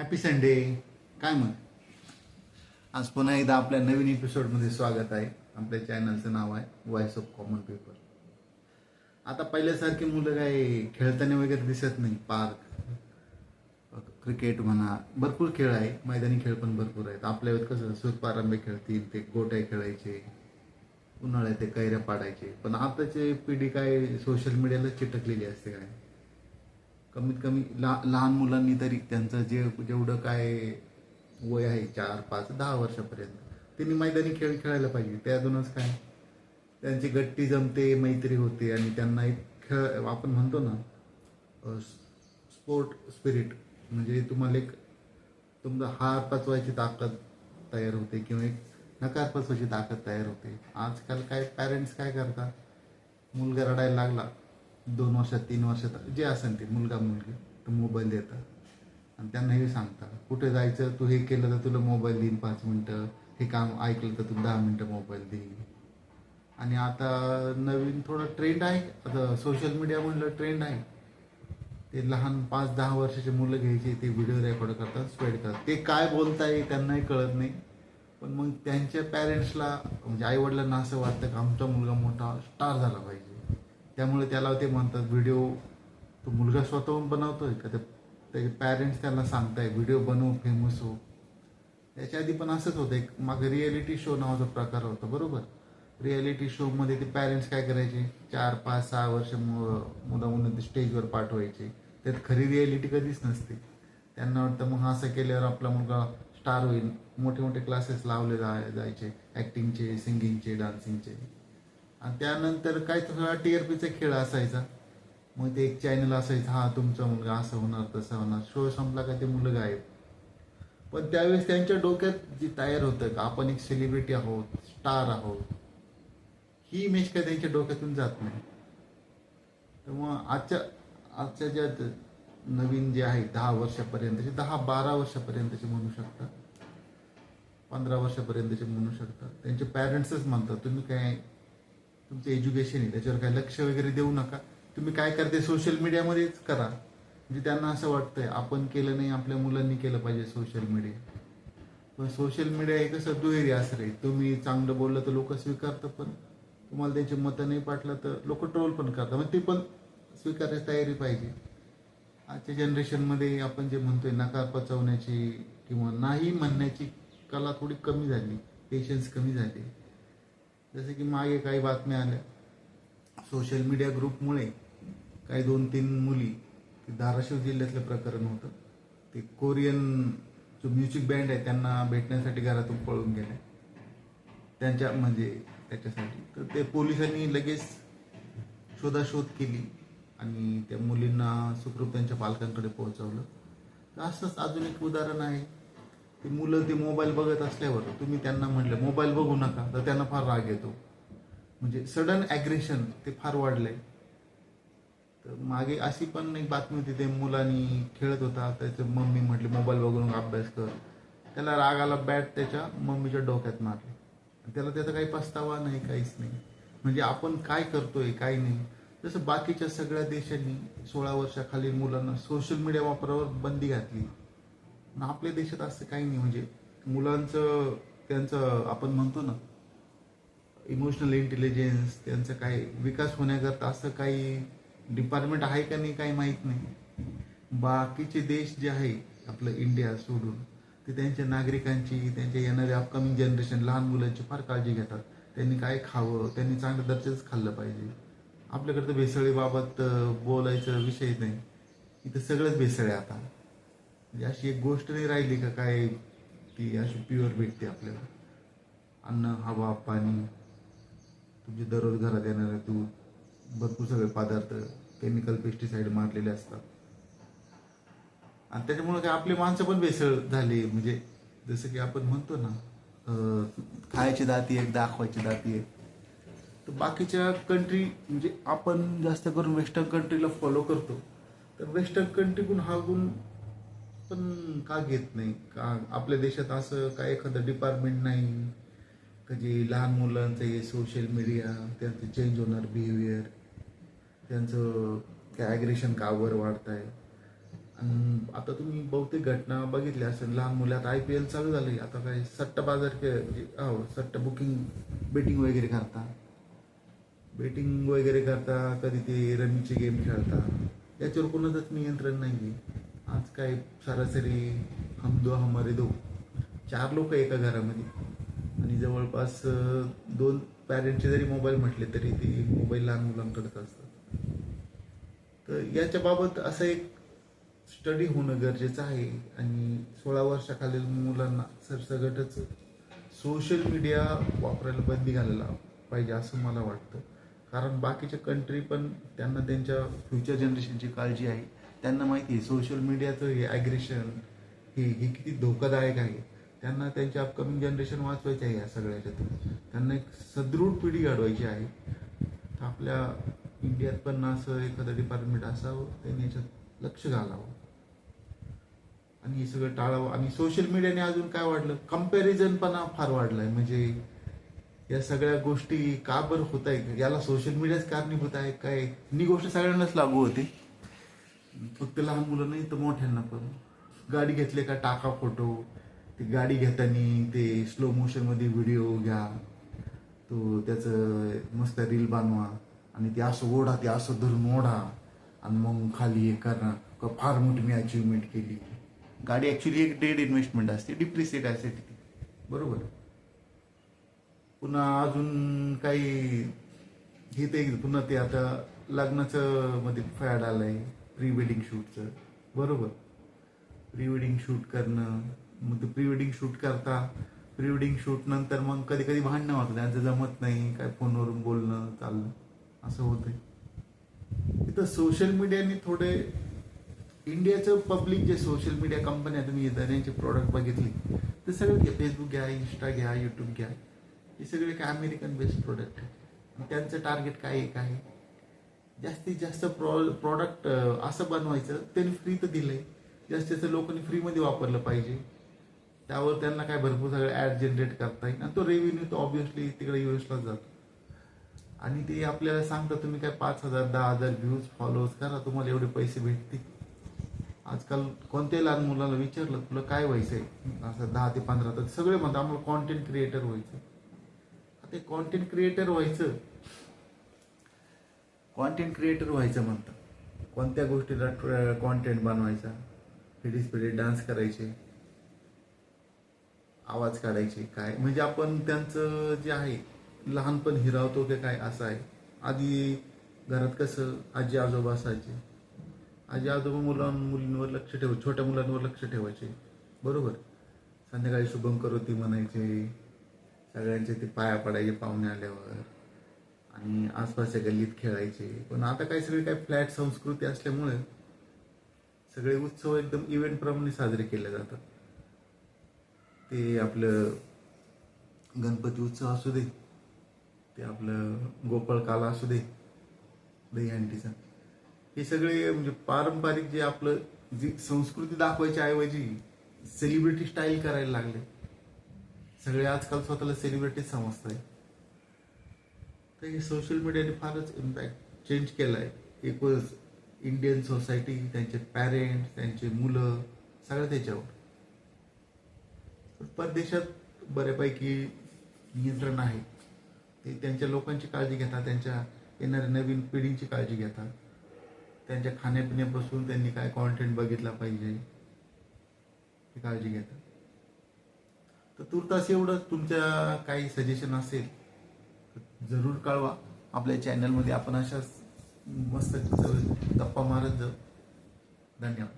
Happy Sunday. काय मग आज पुन्हा एकदा आपल्या नवीन एपिसोडमध्ये स्वागत आहे. आपल्या चॅनलचं नाव आहे व्हॉइस ऑफ कॉमन पीपल. आता पहिल्यासारखी मुलं काय खेळताना वगैरे दिसत नाही. पार्क, क्रिकेट म्हणा, भरपूर खेळ आहे. मैदानी खेळ पण भरपूर आहेत. आपल्या वेळेत कसं सूतपारंबे खेळतील, ते गोट्या खेळायचे, उन्हाळ्यात ते कैऱ्या पाडायचे. पण आताची पिढी काय सोशल मीडियाला चिटकलेली असते. काय कमीत कमी लहान मुलांनी तरी त्यांचं जेवढं काय वय आहे 4, 5, 10 वर्षापर्यंत त्यांनी मैदानी खेळ खेळायला पाहिजे. त्यातूनच काय त्यांची गट्टी जमते, मैत्री होते आणि त्यांना एक खेळ आपण म्हणतो ना स्पोर्ट स्पिरिट, म्हणजे तुम्हाला एक तुमचा हार पचवायची ताकद तयार होते किंवा एक नकार पचवायची ताकद तयार होते. आजकाल काय पॅरेंट्स काय करतात, मुलगा रडायला लागला 2 वर्षात 3 वर्षात जे असेल ते मुलगा मुलगी तर मोबाईल देतात आणि त्यांना हे सांगतात कुठे जायचं, तू हे केलं तर तुला मोबाईल देईन 5 मिनटं, हे काम ऐकलं तर तू 10 मिनटं मोबाईल देईन. आणि आता नवीन थोडा ट्रेंड आहे, आता सोशल मीडिया म्हणलं ट्रेंड आहे. ते लहान 5-10 वर्षाचे मुलं घ्यायचे, ते व्हिडिओ रेकॉर्ड करतात, स्प्रेड करतात. ते काय बोलताय त्यांनाही कळत नाही. पण मग त्यांच्या पॅरेंट्सला म्हणजे आईवडिलांना असं वाटतं की आमचा मुलगा मोठा स्टार झाला पाहिजे. त्यामुळे त्याला ते म्हणतात व्हिडिओ तो मुलगा स्वतःहून बनवतोय का त्याचे पॅरेंट्स त्याला सांगताय व्हिडिओ बनव, फेमस हो. त्याच्या आधी पण असंच होतं. एक मागे रियालिटी शो नावाचा प्रकार होता, बरोबर. रियालिटी शोमध्ये ते पॅरेंट्स काय करायचे, 4, 5, 6 वर्ष मुलं ते स्टेजवर पाठवायचे. त्यात खरी रियालिटी कधीच नसते. त्यांना वाटतं मग असं केल्यावर आपला मुलगा स्टार होईल. मोठे मोठे क्लासेस लावले जायचे ॲक्टिंगचे, सिंगिंगचे, डान्सिंगचे. आणि त्यानंतर काय सगळा TRPचा खेळ असायचा. मग ते एक चॅनल असायचं, हा तुमचा मुलगा असं होणार तसं होणार. शो संपला का ते मुलं गायब. पण त्यावेळेस त्यांच्या डोक्यात जी तयार होतं का आपण एक सेलिब्रिटी आहोत, स्टार आहोत, ही इमेज काय त्यांच्या डोक्यातून जात नाही. तर मग आजच्या ज्या नवीन जे आहे 10 वर्षापर्यंतचे, 10-12 वर्षापर्यंतचे म्हणू शकता, 15 वर्षापर्यंतचे म्हणू शकता, त्यांचे पॅरेंट्सच म्हणतात तुम्ही काय तुमचं एज्युकेशन आहे त्याच्यावर काय लक्ष वगैरे देऊ नका, तुम्ही काय करते सोशल मीडियामध्येच करा. म्हणजे त्यांना असं वाटतंय आपण केलं नाही, आपल्या मुलांनी केलं पाहिजे सोशल मीडिया. पण सोशल मीडिया हे कसं दुहेरी असं आहे. तुम्ही चांगलं बोललं तर लोक स्वीकारतं, पण तुम्हाला त्यांचे मतं नाही पाटलं तर लोक ट्रोल पण करतात. मग ते पण स्वीकारण्याची तयारी पाहिजे. आजच्या जनरेशनमध्ये आपण जे म्हणतोय नकार पचवण्याची किंवा नाही म्हणण्याची कला थोडी कमी झाली, पेशन्स कमी झाले. जसं की मागे काही बातम्या आल्या, सोशल मीडिया ग्रुपमुळे काही 2-3 मुली, ते धाराशिव जिल्ह्यातलं प्रकरण होतं. ते कोरियन जो म्युझिक बँड आहे त्यांना भेटण्यासाठी घरातून पळून गेले त्यांच्या म्हणजे त्याच्यासाठी. तर ते पोलिसांनी लगेच शोधाशोध केली आणि त्या मुलींना सुखरूप त्यांच्या पालकांकडे पोहोचवलं. तर असंच अजून एक उदाहरण आहे. ते मुलं ते मोबाईल बघत असल्यावर तुम्ही त्यांना म्हटलं मोबाईल बघू नका तर त्यांना फार राग येतो. म्हणजे सडन ॲग्रेशन ते फार वाढलंय. तर मागे अशी पण एक बातमी होती, ते मुलांनी खेळत होता, त्याचं मम्मी म्हटली मोबाईल बघून अभ्यास कर. त्याला राग आला, बॅट त्याच्या मम्मीच्या डोक्यात मारली. त्याला त्याचा काही पस्तावा नाही, काहीच नाही. म्हणजे आपण काय करतोय काय नाही. जसं बाकीच्या सगळ्या देशांनी 16 वर्षाखालील मुलांना सोशल मीडिया वापरावर बंदी घातली, पण आपल्या देशात असं काही नाही. म्हणजे मुलांचं त्यांचं आपण म्हणतो ना इमोशनल इंटेलिजन्स, त्यांचा काही विकास होण्याकरता असं काही डिपार्टमेंट आहे का नाही काही माहीत नाही. बाकीचे देश जे आहे आपलं इंडिया सोडून, ते त्यांच्या नागरिकांची, त्यांच्या येणाऱ्या अपकमिंग जनरेशन लहान मुलांची फार काळजी घेतात. त्यांनी काय खावं, त्यांनी चांगलं दर्जाच खाल्लं पाहिजे. आपल्याकडे तर भेसळीबाबत बोलायचा विषय नाही, इथं सगळंच भेसळ आहे आता. म्हणजे अशी एक गोष्ट नाही राहिली का काय ती अशी प्युअर भेटते आपल्याला. अन्न, हवा, पाणी, तुमचे दररोज घरात येणारे दूध, भरपूर सगळे पदार्थ केमिकल पेस्टिसाइड मारलेले असतात. आणि त्याच्यामुळे काय आपली माणसं पण भेसळ झाली. म्हणजे जसं की आपण म्हणतो ना खायची दाती एक, दाखवायची दाती एक. तर बाकीच्या कंट्री म्हणजे आपण जास्त करून वेस्टर्न कंट्रीला फॉलो करतो, तर वेस्टर्न कंट्रीकडून हा गुण पण का घेत नाही का? आपल्या देशात असं काय एखादं डिपार्टमेंट नाही का जे लहान मुलांचं हे सोशल मीडिया, त्यांचं चेंज होणार बिहेवियर, त्यांचं काय ॲग्रेशन का वर वाढत आहे. आणि आता तुम्ही बहुतेक घटना बघितल्या असेल, लहान मुलं आता IPL चालू झाली, आता काय सट्टा बाजार म्हणजे सट्टा बुकिंग बेटिंग वगैरे करता, कधी ते रमीचे गेम खेळता. याच्यावर कोणाचंच नियंत्रण नाही आहे. आज काय सरासरी हम दो हमारे दो 4 लोक एका घरामध्ये, आणि जवळपास 2 पॅरेंटचे जरी मोबाईल म्हटले तरी ते मोबाईल लहान मुलांकडेच असतात. तर याच्या बाबत असं एक स्टडी होणं गरजेचं आहे, आणि 16 वर्षाखालील मुलांना सरसगटच सोशल मीडिया वापरायला बंदी घालायला पाहिजे असं मला वाटतं. कारण बाकीच्या कंट्री पण त्यांना त्यांच्या फ्युचर जनरेशनची काळजी आहे. त्यांना माहिती आहे सोशल मीडियाचं हे ॲग्रेशन हे किती धोकादायक आहे. त्यांना त्यांच्या अपकमिंग जनरेशन वाचवायचे आहे या सगळ्याच्यातून. त्यांना एक सदृढ पिढी घडवायची आहे. तर आपल्या इंडियात पण असं एखादं डिपार्टमेंट असावं, त्यांनी याच्यात लक्ष घालावं आणि हे सगळं टाळावं. आणि सोशल मीडियाने अजून काय वाढलं, कंपॅरिझनपणा फार वाढलाय. म्हणजे या सगळ्या गोष्टी का बरं होत आहे, याला सोशल मीडियाच कारणीभूत आहे काय, ही गोष्ट सगळ्यांनाच लागू होते, फक्त लहान मुलं नाही तर मोठ्यांना पण. गाडी घेतले का टाका फोटो, ती गाडी घेताना ते स्लो मोशनमध्ये व्हिडिओ घ्या, तो त्याचं मस्त रील बनवा, आणि ते असं ओढा, ते असं धरून ओढा, आणि मग खाली हे करा का फार मोठी मी अचिव्हमेंट केली. गाडी ॲक्च्युली एक डेड इन्व्हेस्टमेंट असते, डिप्रिसिएट ॲसेट ती, बरोबर. पुन्हा अजून काही हे ते पुन्हा ते आता लग्नाचं मध्ये फॅड आलंय प्री वेडिंग शूटचं, बरोबर. प्री वेडिंग शूट करणं, मग ते प्री वेडिंग शूट करता, प्री वेडिंग शूट नंतर मग कधी कधी भांडणं होतं, त्यांचं जमत नाही, काय फोनवरून बोलणं चाललं, असं होतंय. इथं सोशल मीडियाने थोडे इंडियाचं पब्लिक जे सोशल मीडिया कंपन्या तुम्ही त्यांचे प्रोडक्ट बघितले ते सगळे घ्या, फेसबुक घ्या, इंस्टा घ्या, यूट्यूब घ्या, हे सगळे काय अमेरिकन बेस्ड प्रोडक्ट आहे. त्यांचं टार्गेट काय आहे, काय जास्तीत जास्त प्रॉडक्ट असं बनवायचं, त्यांनी फ्री तर दिलंय, जास्तीत जास्त लोकांनी फ्रीमध्ये वापरलं पाहिजे. त्यावर त्यांना काय भरपूर सगळे ॲड जनरेट करता येईल, आणि तो रेव्हेन्यू तो ऑब्व्हियसली तिकडे युएसलाच जातो. आणि ते आपल्याला सांगतात तुम्ही काय 5,000 10,000 व्ह्यूज फॉलोअर्स करा, तुम्हाला एवढे पैसे भेटतील. आजकाल कोणत्याही लहान मुलाला विचारलं तुला काय व्हायचंय, असं 10 ते 15, तर सगळे म्हणतात आम्हाला कॉन्टेंट क्रिएटर व्हायचं. ते कॉन्टेंट क्रिएटर व्हायचं म्हणतात. कोणत्या गोष्टीला कॉन्टेंट बनवायचा, फिडीस डान्स करायचे, आवाज काढायचे, काय म्हणजे आपण त्यांचं जे आहे लहानपण हिरावतो की काय असं आहे. आधी घरात कसं आजी आजोबा असायचे, आजी आजोबा मुलींवर लक्ष छोट्या मुलांवर लक्ष ठेवायचे, बरोबर. संध्याकाळी शुभम करोती म्हणायचे, सगळ्यांचे ते पाया पडायचे पाहुणे आल्यावर, आणि आसपासच्या गल्लीत खेळायचे. पण आता काय सगळे काय फ्लॅट संस्कृती असल्यामुळे सगळे उत्सव एकदम इव्हेंटप्रमाणे साजरे केले जातात. ते आपलं गणपती उत्सव असू दे, ते आपलं गोपाळकाला असू दे, दहीहंडीचा, हे सगळे म्हणजे पारंपरिक जे आपलं जी संस्कृती दाखवायच्या ऐवजी सेलिब्रिटी स्टाईल करायला लागले सगळे. आजकाल स्वतःला सेलिब्रिटी समजताय. तर हे सोशल मीडियाने फारच इम्पॅक्ट चेंज केलाय. एकच इंडियन सोसायटी, त्यांचे पॅरेंट्स, त्यांचे मुलं, सगळं त्याच्यावर. परदेशात बऱ्यापैकी नियंत्रण आहे. ते त्यांच्या लोकांची काळजी घेतात, त्यांच्या येणाऱ्या नवीन पिढींची काळजी घेतात, त्यांच्या खाण्यापिण्यापासून त्यांनी काय कॉन्टेंट बघितला पाहिजे ही काळजी घेतात. तर तुर्तास एवढंच. तुमच्या काही सजेशन असेल तर जरूर कळवा. आपल्या चॅनलमध्ये आपण अशाच मस्त गप्पा मारत जाऊ. धन्यवाद.